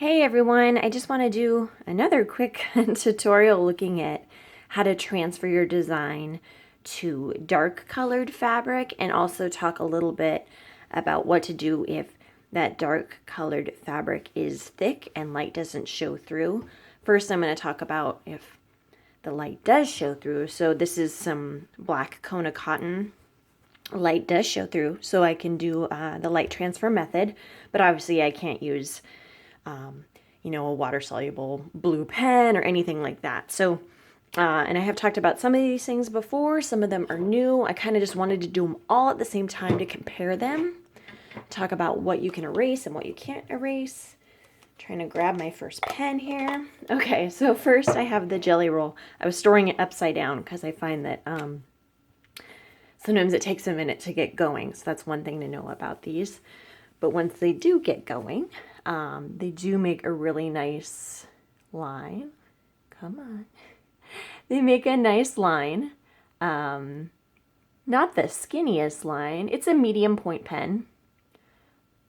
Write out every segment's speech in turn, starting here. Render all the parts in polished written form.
Hey everyone, I just want to do another quick tutorial looking at how to transfer your design to dark colored fabric and also talk a little bit about what to do if that dark colored fabric is thick and light doesn't show through. First, I'm going to talk about if the light does show through. So this is some black Kona cotton. Light does show through, so I can do the light transfer method, but obviously I can't use a water-soluble blue pen or anything like that. So, and I have talked about some of these things before. Some of them are new. I kind of just wanted to do them all at the same time to compare them. Talk about what you can erase and what you can't erase. Trying to grab my first pen here. Okay, so first I have the jelly roll. I was storing it upside down because I find that sometimes it takes a minute to get going. So that's one thing to know about these. But once they do get going, they do make a really nice line. Come on. They make a nice line. Not the skinniest line. It's a medium point pen.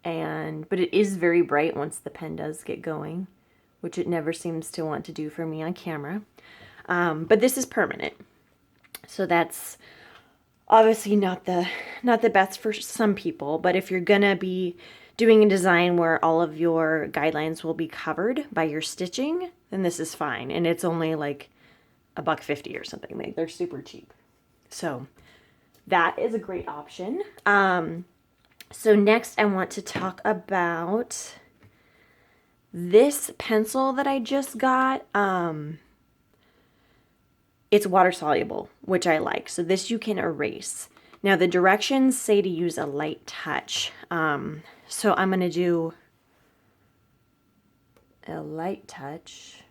But it is very bright once the pen does get going, which it never seems to want to do for me on camera. But this is permanent. So that's obviously not the best for some people, but if you're gonna be doing a design where all of your guidelines will be covered by your stitching, then this is fine. And it's only like $1.50 or something. Like, they're super cheap. So that is a great option. So next I want to talk about this pencil that I just got. It's water soluble, which I like. So this you can erase. Now the directions say to use a light touch. So I'm going to do a light touch,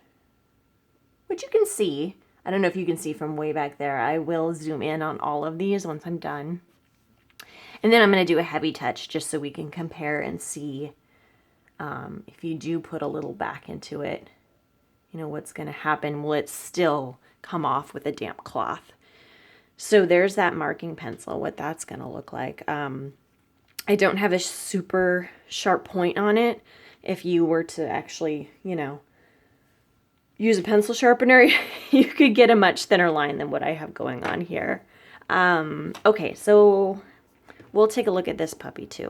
which you can see. I don't know if you can see from way back there. I will zoom in on all of these once I'm done. And then I'm going to do a heavy touch just so we can compare and see if you do put a little back into it, what's going to happen. Will it still come off with a damp cloth? So there's that marking pencil, what that's going to look like. I don't have a super sharp point on it. If you were to actually, use a pencil sharpener, you could get a much thinner line than what I have going on here. Okay, so we'll take a look at this puppy too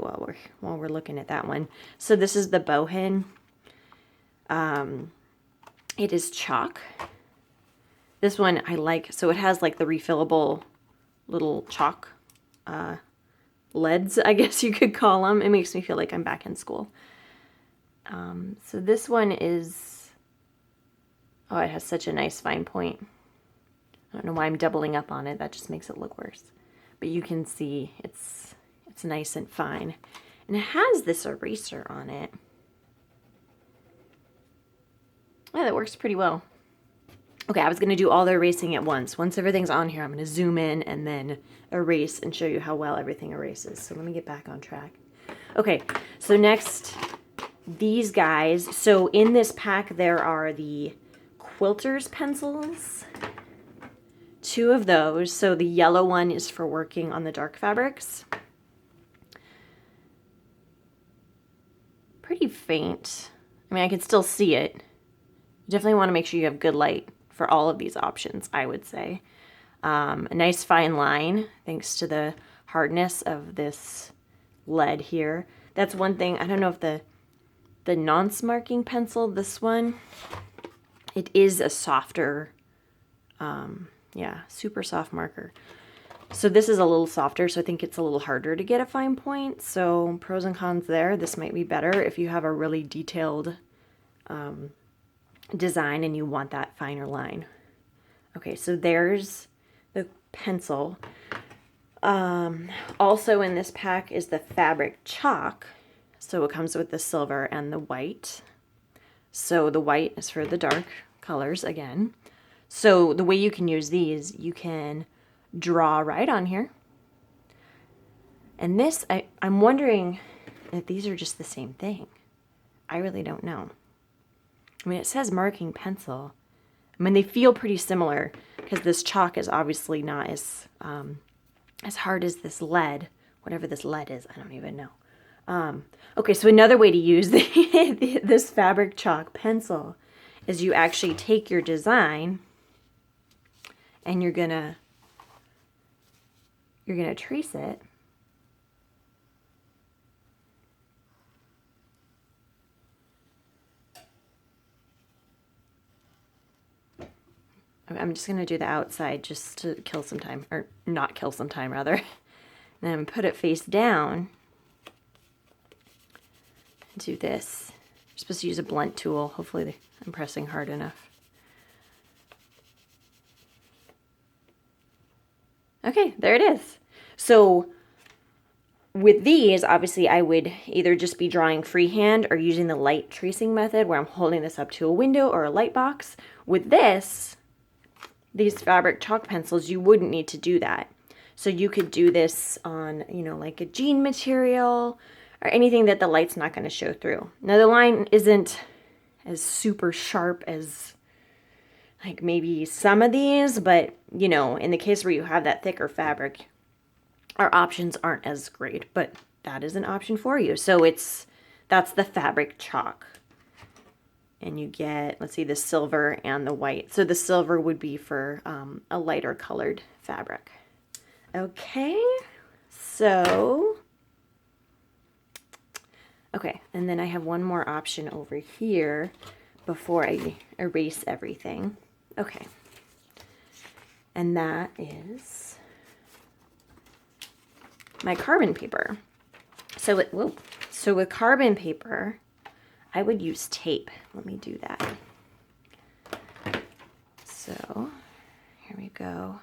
while we're looking at that one. So this is the bowhin. It is chalk. This one I like, so it has like the refillable little chalk leads, I guess you could call them. It makes me feel like I'm back in school. So this one is, oh, it has such a nice fine point. I don't know why I'm doubling up on it. That just makes it look worse. But you can see it's nice and fine. And it has this eraser on it. Yeah, that works pretty well. Okay, I was going to do all the erasing at once. Once everything's on here, I'm going to zoom in and then erase and show you how well everything erases. So let me get back on track. Okay, so next, these guys. So in this pack, there are the quilter's pencils. 2 of those. So the yellow one is for working on the dark fabrics. Pretty faint. I mean, I can still see it. You definitely want to make sure you have good light for all of these options, I would say. A nice fine line, thanks to the hardness of this lead here. That's one thing. I don't know if the nonce marking pencil, this one, it is a softer, super soft marker. So this is a little softer, so I think it's a little harder to get a fine point. So pros and cons there. This might be better if you have a really detailed design and you want that finer line. Okay, so there's the pencil. Also in this pack is the fabric chalk. So it comes with the silver and the white. So the white is for the dark colors again. So the way you can use these, you can draw right on here. And this, I'm wondering if these are just the same thing. I really don't know. I mean, it says marking pencil. I mean, they feel pretty similar because this chalk is obviously not as hard as this lead. Whatever this lead is, I don't even know. Okay, so another way to use this fabric chalk pencil is you actually take your design and you're gonna trace it. I'm just gonna do the outside just to kill some time, or not kill some time rather. And then put it face down. Do this. You're supposed to use a blunt tool. Hopefully I'm pressing hard enough. Okay, there it is. So with these, obviously I would either just be drawing freehand or using the light tracing method where I'm holding this up to a window or a light box. With these fabric chalk pencils, you wouldn't need to do that. So you could do this on, you know, like a jean material or anything that the light's not going to show through. Now the line isn't as super sharp as like maybe some of these, but you know, in the case where you have that thicker fabric, our options aren't as great, but that is an option for you. So that's the fabric chalk. And you get, let's see, the silver and the white. So the silver would be for a lighter colored fabric. Okay, so, okay, and then I have one more option over here before I erase everything. Okay, and that is my carbon paper. So with carbon paper, I would use tape. Let me do that. So here we go.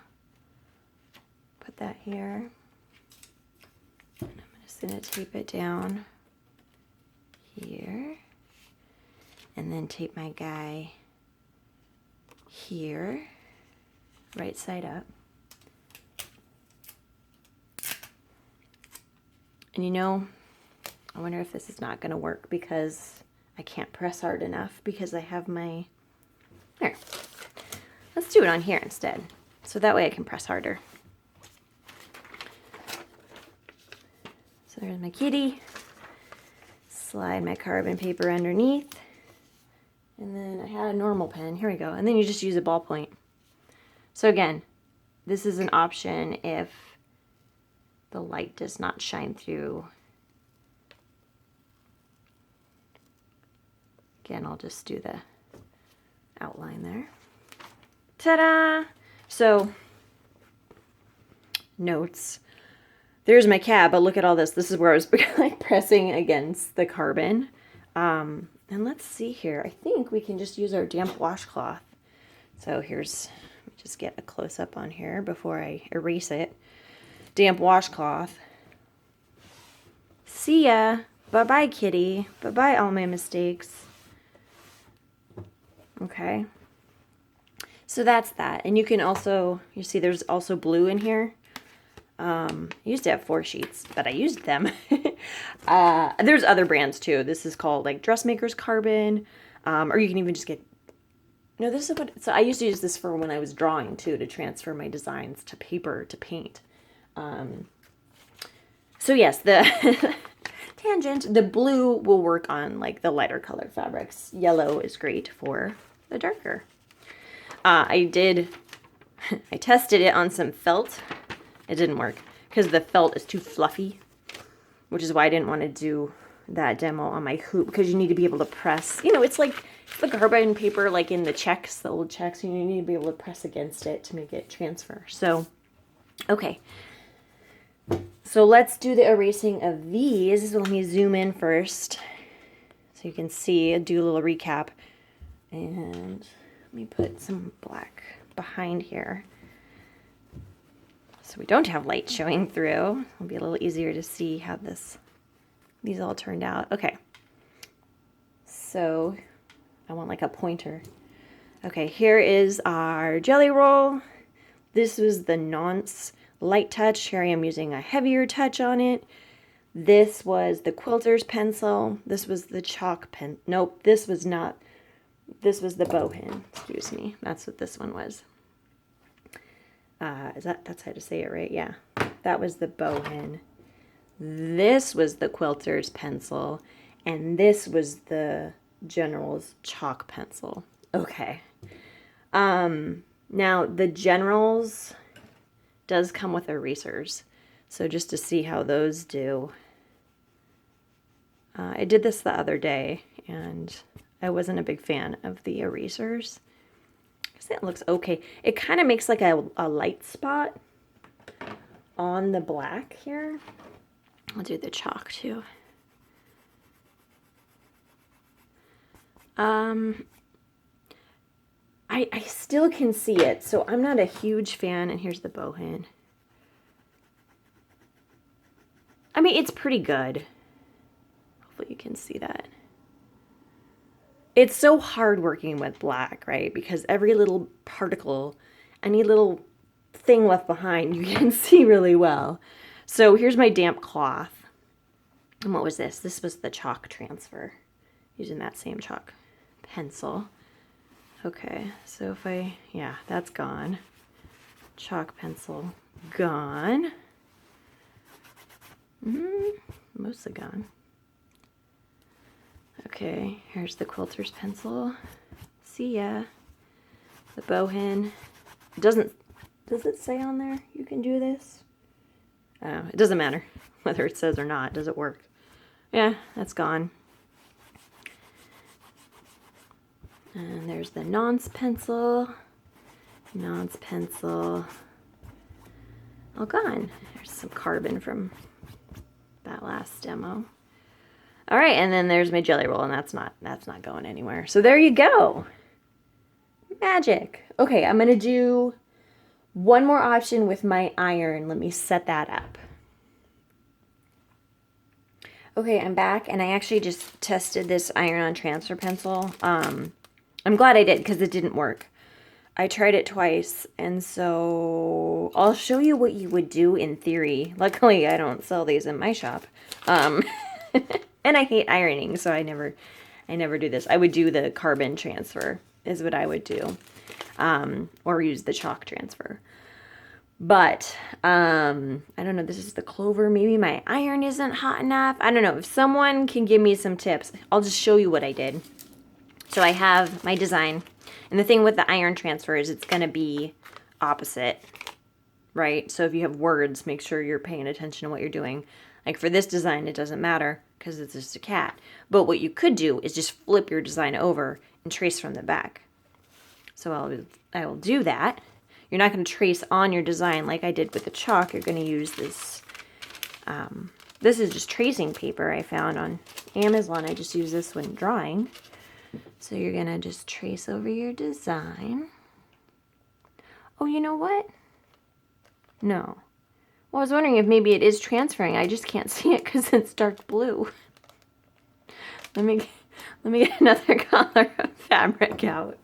Put that here. And I'm just going to tape it down here. And then tape my guy here, right side up. And you know, I wonder if this is not going to work because I can't press hard enough because I have my, here, let's do it on here instead. So that way I can press harder. So there's my kitty. Slide my carbon paper underneath. And then I had a normal pen. Here we go. And then you just use a ballpoint. So again, this is an option if the light does not shine through. Again, I'll just do the outline there. Ta-da! So, notes. There's my cab, but look at all this. This is where I was like pressing against the carbon. And let's see here. I think we can just use our damp washcloth. So here's, let me just get a close-up on here before I erase it. Damp washcloth. See ya. Bye-bye, kitty. Bye-bye, all my mistakes. Okay. So that's that. And you can also, you see there's also blue in here. I used to have 4 sheets, but I used them. There's other brands too. This is called like Dressmaker's Carbon, or you can even just get, no, this is what, so I used to use this for when I was drawing too, to transfer my designs to paper to paint. So yes, the tangent, the blue will work on like the lighter colored fabrics. Yellow is great for the darker. I tested it on some felt. It didn't work because the felt is too fluffy, which is why I didn't want to do that demo on my hoop, because you need to be able to press, you know, it's like the carbon paper, like in the checks, the old checks, you need to be able to press against it to make it transfer. So, okay. So let's do the erasing of these. Let me zoom in first so you can see, do a little recap. And let me put some black behind here, so we don't have light showing through. It'll be a little easier to see how these all turned out. Okay, so I want like a pointer. Okay, here is our jelly roll. This was the Nonce light touch. Here I am using a heavier touch on it. This was the quilter's pencil. This was the chalk pen. Nope, this was not. This was the bow pen. Excuse me. That's what this one was. That's how to say it, right? Yeah. That was the bow hen. this was the quilter's pencil, and this was the general's chalk pencil. Okay. Now the general's does come with erasers. So just to see how those do. I did this the other day, and I wasn't a big fan of the erasers. I guess it looks okay. It kind of makes like a light spot on the black here. I'll do the chalk too. I still can see it, so I'm not a huge fan. And here's the bowhin. I mean, it's pretty good. Hopefully you can see that. It's so hard working with black, right? Because every little particle, any little thing left behind, you can see really well. So here's my damp cloth. And what was this? This was the chalk transfer, using that same chalk pencil. Okay, so if yeah, that's gone. Chalk pencil gone. Mostly gone. Okay, here's the quilter's pencil. See ya. The bowhin. Does it say on there you can do this? Oh, it doesn't matter whether it says or not. Does it work? Yeah, that's gone. And there's the nonce pencil. Nonce pencil. All gone. There's some carbon from that last demo. All right, and then there's my jelly roll, and that's not going anywhere. So there you go. Magic. Okay, I'm gonna do one more option with my iron. Let me set that up. Okay, I'm back, and I actually just tested this iron-on transfer pencil. I'm glad I did, because it didn't work. I tried it twice, and so I'll show you what you would do in theory. Luckily, I don't sell these in my shop. And I hate ironing, so I never do this. I would do the carbon transfer, is what I would do. Or use the chalk transfer. But, I don't know, this is the clover. Maybe my iron isn't hot enough. I don't know. If someone can give me some tips, I'll just show you what I did. So I have my design. And the thing with the iron transfer is it's going to be opposite, right? So if you have words, make sure you're paying attention to what you're doing. Like for this design, it doesn't matter because it's just a cat. But what you could do is just flip your design over and trace from the back. So I will do that. You're not going to trace on your design like I did with the chalk. You're going to use this. This is just tracing paper I found on Amazon. I just use this when drawing. So you're going to just trace over your design. Oh, you know what? No. Well, I was wondering if maybe it is transferring. I just can't see it because it's dark blue. Let me get another color of fabric out.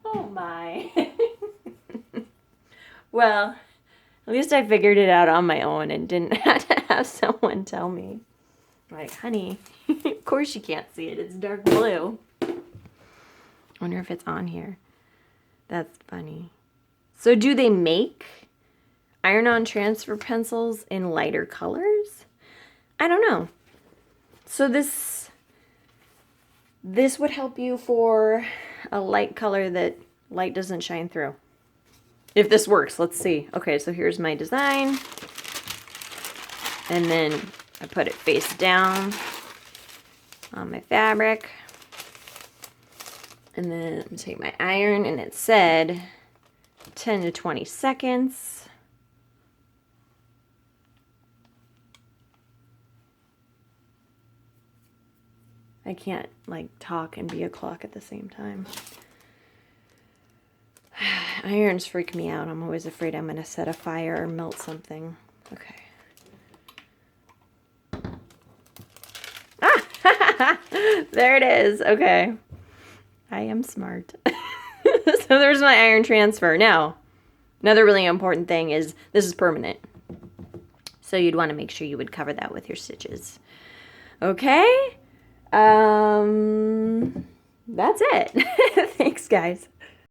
Oh my. Well, at least I figured it out on my own and didn't have to have someone tell me. Like, honey, of course you can't see it. It's dark blue. Wonder if it's on here. That's funny. So do they make iron-on transfer pencils in lighter colors? I don't know. So this would help you for a light color that light doesn't shine through. If this works, let's see. Okay, so here's my design. And then I put it face down on my fabric. And then I'm gonna take my iron, and it said 10 to 20 seconds. I can't like talk and be a clock at the same time. Irons freak me out. I'm always afraid I'm gonna set a fire or melt something. Okay. Ah! There it is. Okay. I am smart. So there's my iron transfer. Now, another really important thing is this is permanent. So you'd want to make sure you would cover that with your stitches. Okay? That's it. Thanks, guys.